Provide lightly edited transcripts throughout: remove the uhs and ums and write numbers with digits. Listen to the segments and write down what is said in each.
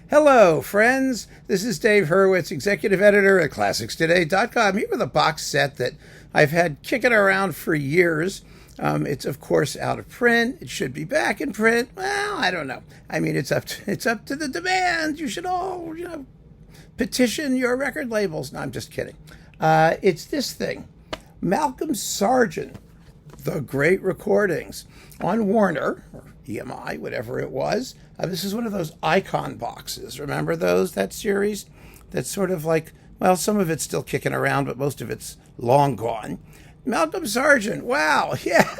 Hello, friends. This is Dave Hurwitz, executive editor at ClassicsToday.com, here with a box set that I've had kicking around for years. It's of course out of print. It should be back in print. Well, I don't know. I mean, it's up to the demand. You should all, petition your record labels. No, I'm just kidding. It's this thing, Malcolm Sargent, The Great Recordings, on Warner, or EMI, whatever it was. This is one of those icon boxes. Remember those, that series? That's sort of like, well, some of it's still kicking around, but most of it's long gone. Malcolm Sargent, wow, yeah.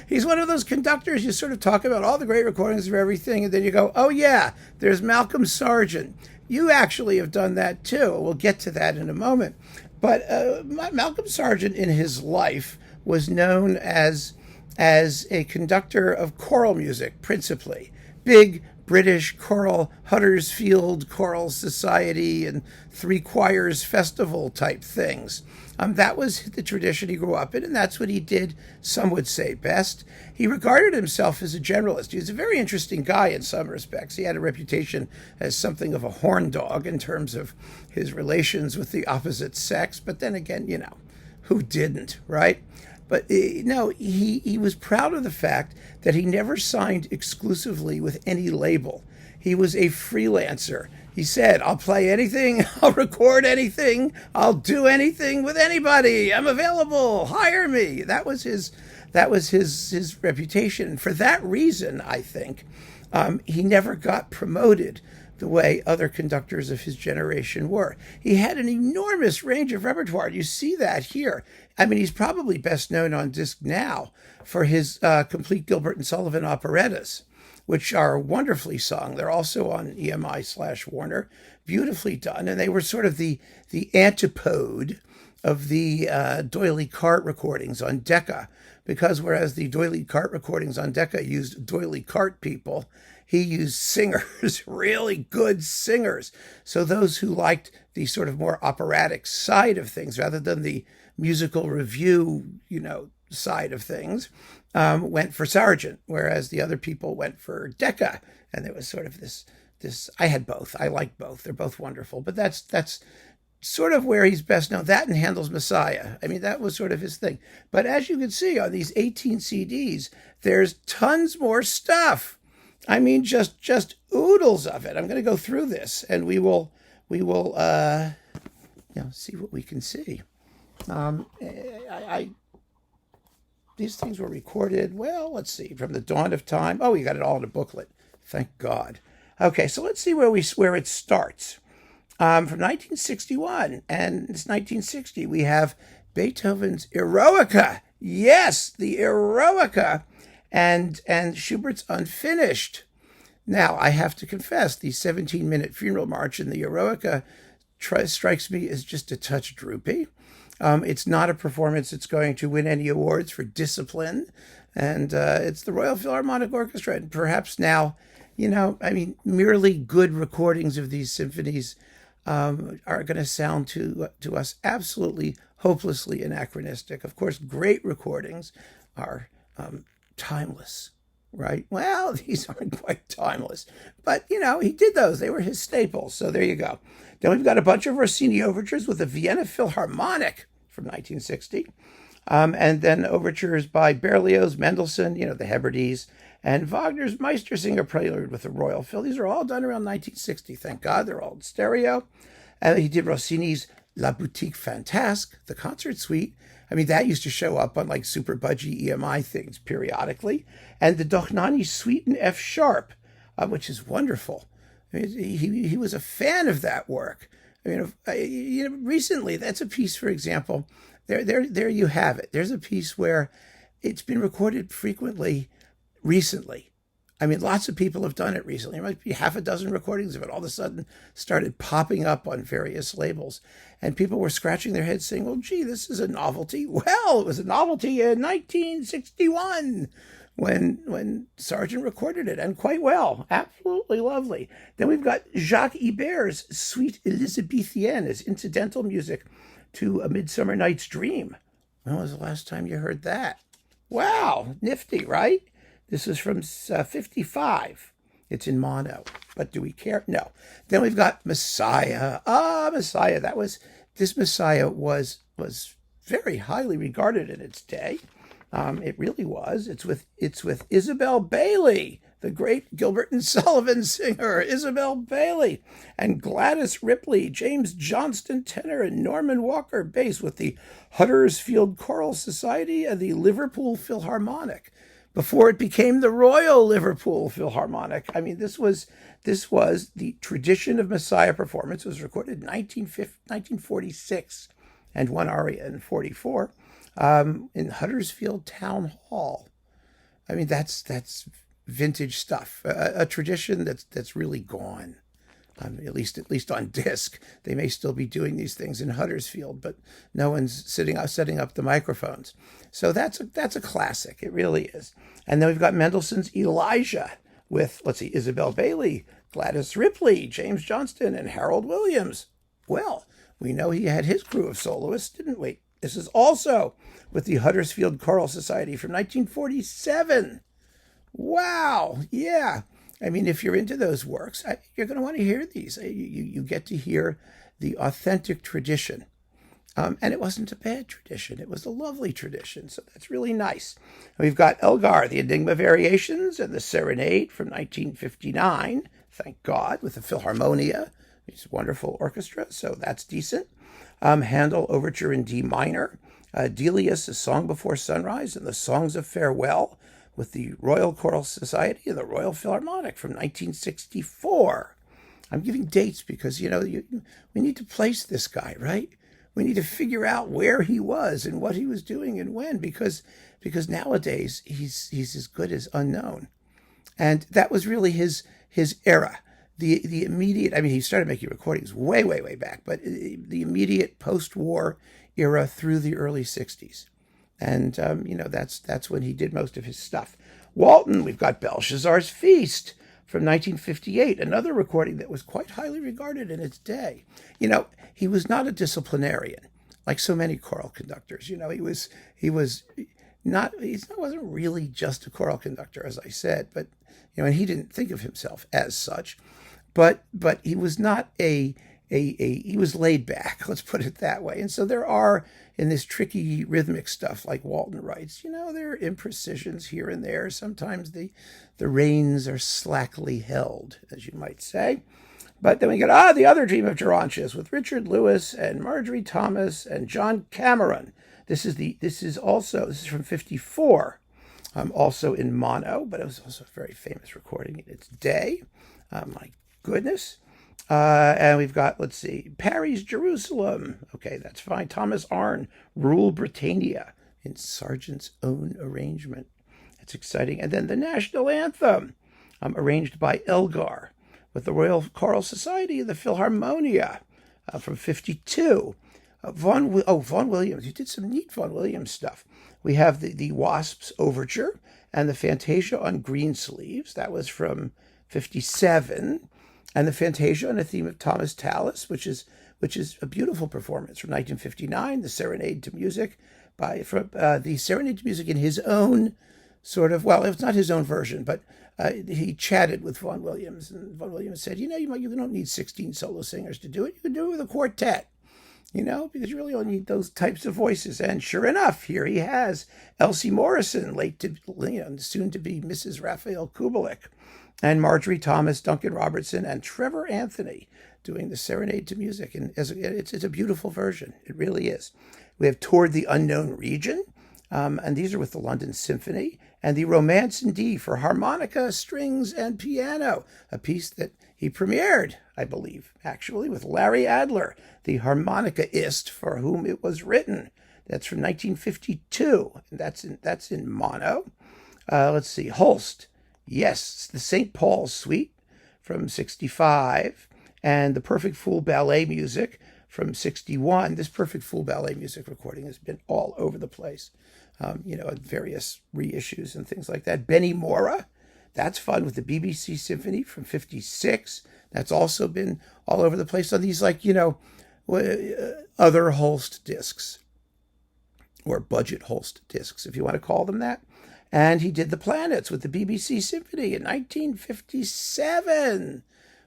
He's one of those conductors. You sort of talk about all the great recordings of everything, and then you go, oh yeah, there's Malcolm Sargent. You actually have done that too. We'll get to that in a moment. But Malcolm Sargent in his life was known as a conductor of choral music, principally. Big British choral, Huddersfield Choral Society and Three Choirs Festival type things. That was the tradition he grew up in, and that's what he did, some would say, best. He regarded himself as a generalist. He was a very interesting guy in some respects. He had a reputation as something of a horn dog in terms of his relations with the opposite sex, but then again, who didn't, right? But no, he was proud of the fact that he never signed exclusively with any label. He was a freelancer. He said, I'll play anything, I'll record anything, I'll do anything with anybody. I'm available, hire me. That was his reputation. For that reason, I think, he never got promoted the way other conductors of his generation were. He had an enormous range of repertoire. You see that here. I mean, he's probably best known on disc now for his complete Gilbert and Sullivan operettas, which are wonderfully sung. They're also on EMI/Warner, beautifully done. And they were sort of the antipode of the D'Oyly Carte recordings on Decca, because whereas the D'Oyly Carte recordings on Decca used D'Oyly Carte people, he used singers, really good singers. So those who liked the sort of more operatic side of things rather than the musical review, side of things, went for Sargent, whereas the other people went for Decca. And there was sort of this, I had both. I like both. They're both wonderful. But that's sort of where he's best known. That and Handel's Messiah. I mean, that was sort of his thing. But as you can see on these 18 CDs, there's tons more stuff. I mean, just oodles of it. I'm going to go through this, and we will see what we can see. These things were recorded, well, let's see, from the dawn of time. Oh, we got it all in a booklet. Thank God. Okay, so let's see where it starts. From 1961, and it's 1960, we have Beethoven's Eroica. Yes, the Eroica. And Schubert's Unfinished. Now, I have to confess, the 17-minute funeral march in the Eroica strikes me as just a touch droopy. It's not a performance that's going to win any awards for discipline. And it's the Royal Philharmonic Orchestra. And perhaps now, merely good recordings of these symphonies are going to sound to us absolutely hopelessly anachronistic. Of course, great recordings are timeless, right? Well, these aren't quite timeless, but he did those. They were his staples. So there you go. Then we've got a bunch of Rossini overtures with the Vienna Philharmonic from 1960, and then overtures by Berlioz, Mendelssohn, the Hebrides, and Wagner's Meistersinger Prelude with the Royal Phil. These are all done around 1960. Thank God they're all in stereo. And he did Rossini's La Boutique Fantasque, the concert suite. I mean, that used to show up on like super budgie EMI things periodically. And the Dochnani Suite in F sharp, which is wonderful. I mean, he was a fan of that work. I mean, recently, that's a piece, for example, there you have it. There's a piece where it's been recorded frequently recently. I mean, lots of people have done it recently. There might be half a dozen recordings of it all of a sudden started popping up on various labels. And people were scratching their heads saying, well, gee, this is a novelty. Well, it was a novelty in 1961 when Sargent recorded it, and quite well. Absolutely lovely. Then we've got Jacques Ibert's Suite Elizabethienne as incidental music to A Midsummer Night's Dream. When was the last time you heard that? Wow, nifty, right? This is from 55. It's in mono. But do we care? No. Then we've got Messiah. Messiah. This Messiah was very highly regarded in its day. It really was. It's with Isabel Bailey, the great Gilbert and Sullivan singer, Isabel Bailey, and Gladys Ripley, James Johnston tenor, and Norman Walker bass, with the Huddersfield Choral Society and the Liverpool Philharmonic, before it became the Royal Liverpool Philharmonic. I mean, this was the tradition of Messiah performance. It was recorded in 1946 and one aria in 44 in Huddersfield Town Hall. I mean, that's vintage stuff, a tradition that's really gone. At least on disc. They may still be doing these things in Huddersfield, but no one's setting up the microphones. So that's a classic. It really is. And then we've got Mendelssohn's Elijah with, Isabel Bailey, Gladys Ripley, James Johnston, and Harold Williams. Well, we know he had his crew of soloists, didn't we? This is also with the Huddersfield Choral Society from 1947. Wow, yeah. I mean, if you're into those works, you're going to want to hear these. You get to hear the authentic tradition. And it wasn't a bad tradition. It was a lovely tradition. So that's really nice. We've got Elgar, the Enigma Variations, and the Serenade from 1959. Thank God, with the Philharmonia. It's a wonderful orchestra, so that's decent. Handel, Overture in D minor. Delius, A Song Before Sunrise, and the Songs of Farewell, with the Royal Choral Society and the Royal Philharmonic from 1964. I'm giving dates because, we need to place this guy, right? We need to figure out where he was and what he was doing and when, because nowadays he's as good as unknown. And that was really his era. The immediate, he started making recordings way, way, way back, but the immediate post-war era through the early 60s. And, that's when he did most of his stuff. Walton, we've got Belshazzar's Feast from 1958, another recording that was quite highly regarded in its day. He was not a disciplinarian, like so many choral conductors. He wasn't really just a choral conductor, as I said, but, and he didn't think of himself as such. But he was not he was laid back, let's put it that way. And so there are, in this tricky rhythmic stuff, like Walton writes, there are imprecisions here and there. Sometimes the reins are slackly held, as you might say. But then we get, The Other Dream of Gerontius with Richard Lewis and Marjorie Thomas and John Cameron. This is from 54, also in mono, but it was also a very famous recording in its day. My goodness. And we've got, Paris, Jerusalem. Okay, that's fine. Thomas Arne, Rule Britannia, in Sargent's own arrangement. That's exciting. And then the National Anthem, arranged by Elgar, with the Royal Choral Society and the Philharmonia, from 52. Vaughan Williams. You did some neat Vaughan Williams stuff. We have the Wasps Overture and the Fantasia on Green Sleeves. That was from 57. And the Fantasia on a theme of Thomas Tallis, which is a beautiful performance from 1959. The Serenade to Music the Serenade to Music in his own sort of, it's not his own version, but he chatted with Vaughan Williams, and Vaughan Williams said, you don't need 16 solo singers to do it. You can do it with a quartet, because you really only need those types of voices. And sure enough, here he has Elsie Morrison, soon to be Mrs. Raphael Kubelik, and Marjorie Thomas, Duncan Robertson, and Trevor Anthony doing the Serenade to Music. And it's a beautiful version. It really is. We have Toward the Unknown Region, and these are with the London Symphony, and the Romance in D for harmonica, strings, and piano, a piece that he premiered, I believe, actually, with Larry Adler, the harmonicaist for whom it was written. That's from 1952, and that's in mono. Holst. Yes, the St. Paul's Suite from 65, and the Perfect Fool Ballet Music from 61. This Perfect Fool Ballet Music recording has been all over the place, various reissues and things like that. Benny Mora, that's fun, with the BBC Symphony from 56. That's also been all over the place on these, other Holst discs, or budget Holst discs, if you want to call them that. And he did the Planets with the BBC Symphony in 1957.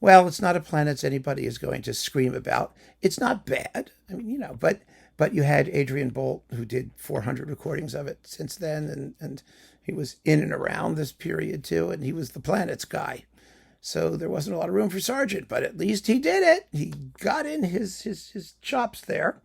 Well, it's not a planet anybody is going to scream about. It's not bad. I mean, but you had Adrian Bolt, who did 400 recordings of it since then, and he was in and around this period too, and he was the planets guy. So there wasn't a lot of room for Sargent, but at least he did it. He got in his chops there.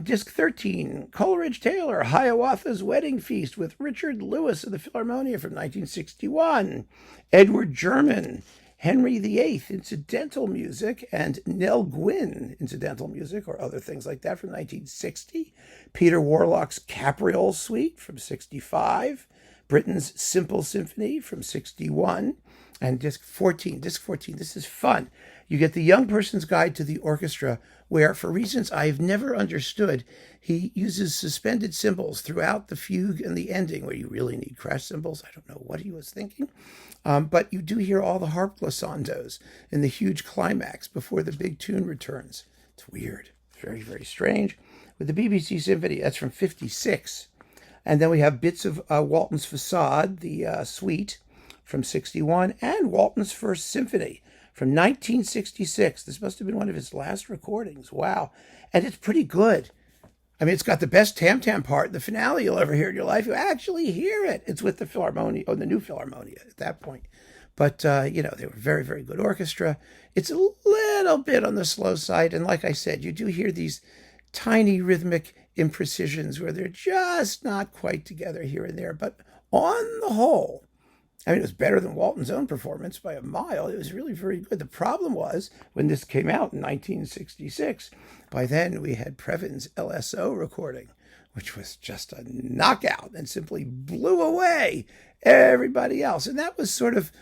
Disc 13, Coleridge Taylor, Hiawatha's Wedding Feast with Richard Lewis of the Philharmonia from 1961. Edward German, Henry VIII, incidental music, and Nell Gwynn, incidental music, or other things like that from 1960. Peter Warlock's Capriole Suite from 65. Britain's Simple Symphony from 61. And disc 14, this is fun. You get the Young Person's Guide to the Orchestra, where, for reasons I've never understood, he uses suspended cymbals throughout the fugue and the ending, where you really need crash cymbals. I don't know what he was thinking. But you do hear all the harp glissandos in the huge climax before the big tune returns. It's weird. Very, very strange. With the BBC Symphony, that's from 56. And then we have bits of Walton's Facade, the suite, from 61, and Walton's First Symphony from 1966. This must have been one of his last recordings. Wow. And it's pretty good. I mean, it's got the best tam-tam part, the finale you'll ever hear in your life. You actually hear it. It's with the Philharmonia, the new Philharmonia at that point. But, they were very, very good orchestra. It's a little bit on the slow side. And like I said, you do hear these tiny rhythmic imprecisions where they're just not quite together here and there. But on the whole, I mean, it was better than Walton's own performance by a mile. It was really very good. The problem was, when this came out in 1966, by then we had Previn's LSO recording, which was just a knockout and simply blew away everybody else. And that was sort of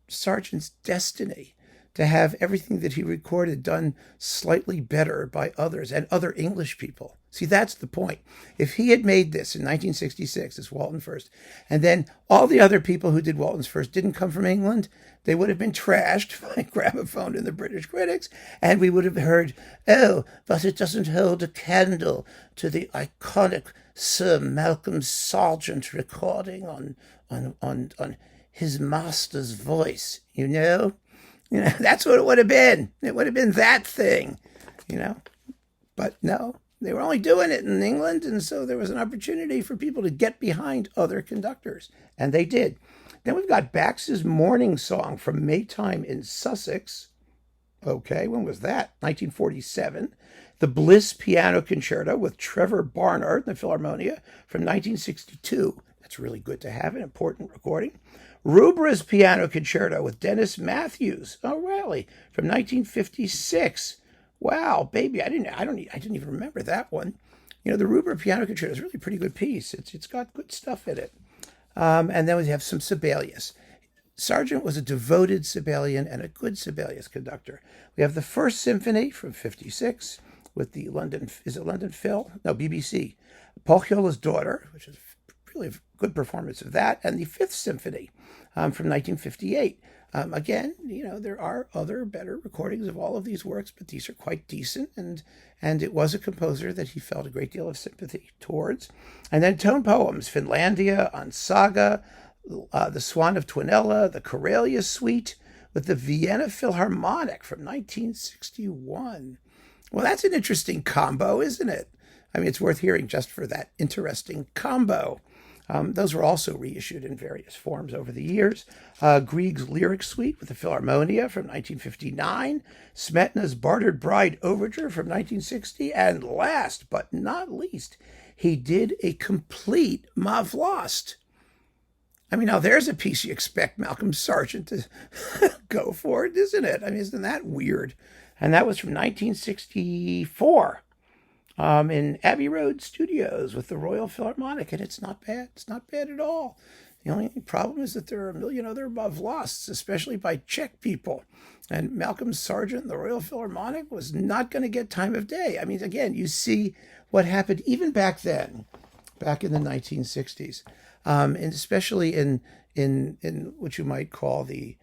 Sargent's destiny, to have everything that he recorded done slightly better by others and other English people. See, that's the point. If he had made this in 1966 as Walton First, and then all the other people who did Walton's First didn't come from England, they would have been trashed by Gramophone and the British critics, and we would have heard, oh, but it doesn't hold a candle to the iconic Sir Malcolm Sargent recording on his master's voice, that's what it would have been. It would have been that thing, But no, they were only doing it in England, and so there was an opportunity for people to get behind other conductors, and they did. Then we've got Bax's Morning Song from Maytime in Sussex. Okay, when was that? 1947. The Bliss Piano Concerto with Trevor Barnard in the Philharmonia from 1962. That's really good to have, an important recording. Rubra's Piano Concerto with Dennis Matthews. Oh, really? From 1956. Wow, baby, I didn't even remember that one. The Rubra Piano Concerto is really a pretty good piece. It's got good stuff in it. And then we have some Sibelius. Sargent was a devoted Sibelian and a good Sibelius conductor. We have the First Symphony from 56 with the London Phil? No, BBC. Polchiola's Daughter, which is really a good performance of that, and the Fifth Symphony from 1958. Again, there are other better recordings of all of these works, but these are quite decent, and it was a composer that he felt a great deal of sympathy towards. And then tone poems, Finlandia, on Saga, The Swan of Twinella, the Corelia Suite, with the Vienna Philharmonic from 1961. Well, that's an interesting combo, isn't it? I mean, it's worth hearing just for that interesting combo. Those were also reissued in various forms over the years. Grieg's Lyric Suite with the Philharmonia from 1959. Smetana's Bartered Bride Overture from 1960. And last but not least, he did a complete Ma Flost. I mean, now there's a piece you expect Malcolm Sargent to go for, isn't it? I mean, isn't that weird? And that was from 1964. In Abbey Road Studios with the Royal Philharmonic, and it's not bad. It's not bad at all. The only problem is that there are a million other Losts, especially by Czech people. And Malcolm Sargent and the Royal Philharmonic was not going to get time of day. I mean, again, you see what happened even back then, back in the 1960s, and especially in what you might call the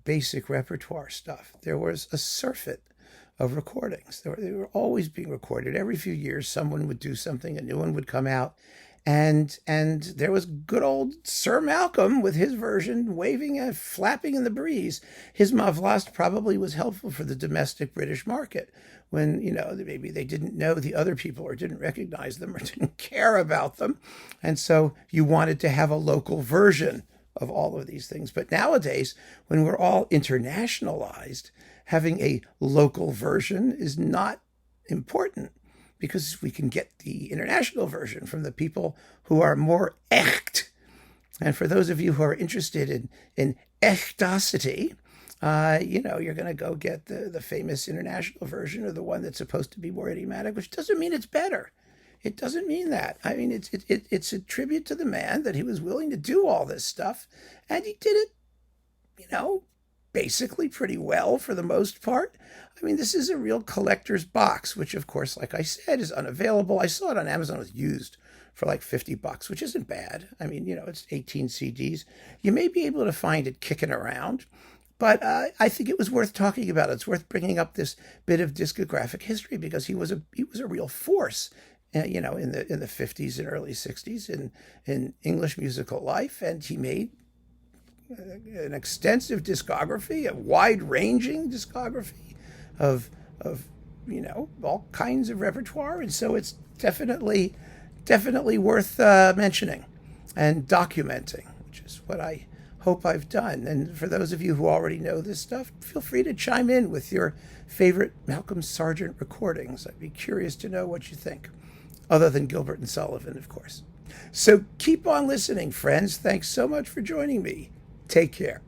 basic repertoire stuff. There was a surfeit of recordings. They were always being recorded. Every few years, someone would do something, a new one would come out, And there was good old Sir Malcolm with his version waving and flapping in the breeze. His Mavlast probably was helpful for the domestic British market when, maybe they didn't know the other people or didn't recognize them or didn't care about them. And so you wanted to have a local version of all of these things. But nowadays, when we're all internationalized, having a local version is not important, because we can get the international version from the people who are more echt. And for those of you who are interested in echtosity, you're going to go get the famous international version, or the one that's supposed to be more idiomatic, which doesn't mean it's better. It doesn't mean that. I mean, it's a tribute to the man that he was willing to do all this stuff, and he did it, basically pretty well for the most part. I mean, this is a real collector's box, which, of course, like I said, is unavailable. I saw it on Amazon. It was used for like $50, which isn't bad. I mean, it's 18 CDs. You may be able to find it kicking around, but I think it was worth talking about. It's worth bringing up this bit of discographic history, because he was a real force, in the 50s and early 60s in English musical life, and he made an extensive discography, a wide-ranging discography of all kinds of repertoire, and so it's definitely worth mentioning and documenting, which is what I hope I've done. And for those of you who already know this stuff, feel free to chime in with your favorite Malcolm Sargent recordings. I'd be curious to know what you think, other than Gilbert and Sullivan, of course. So keep on listening, friends. Thanks so much for joining me. Take care.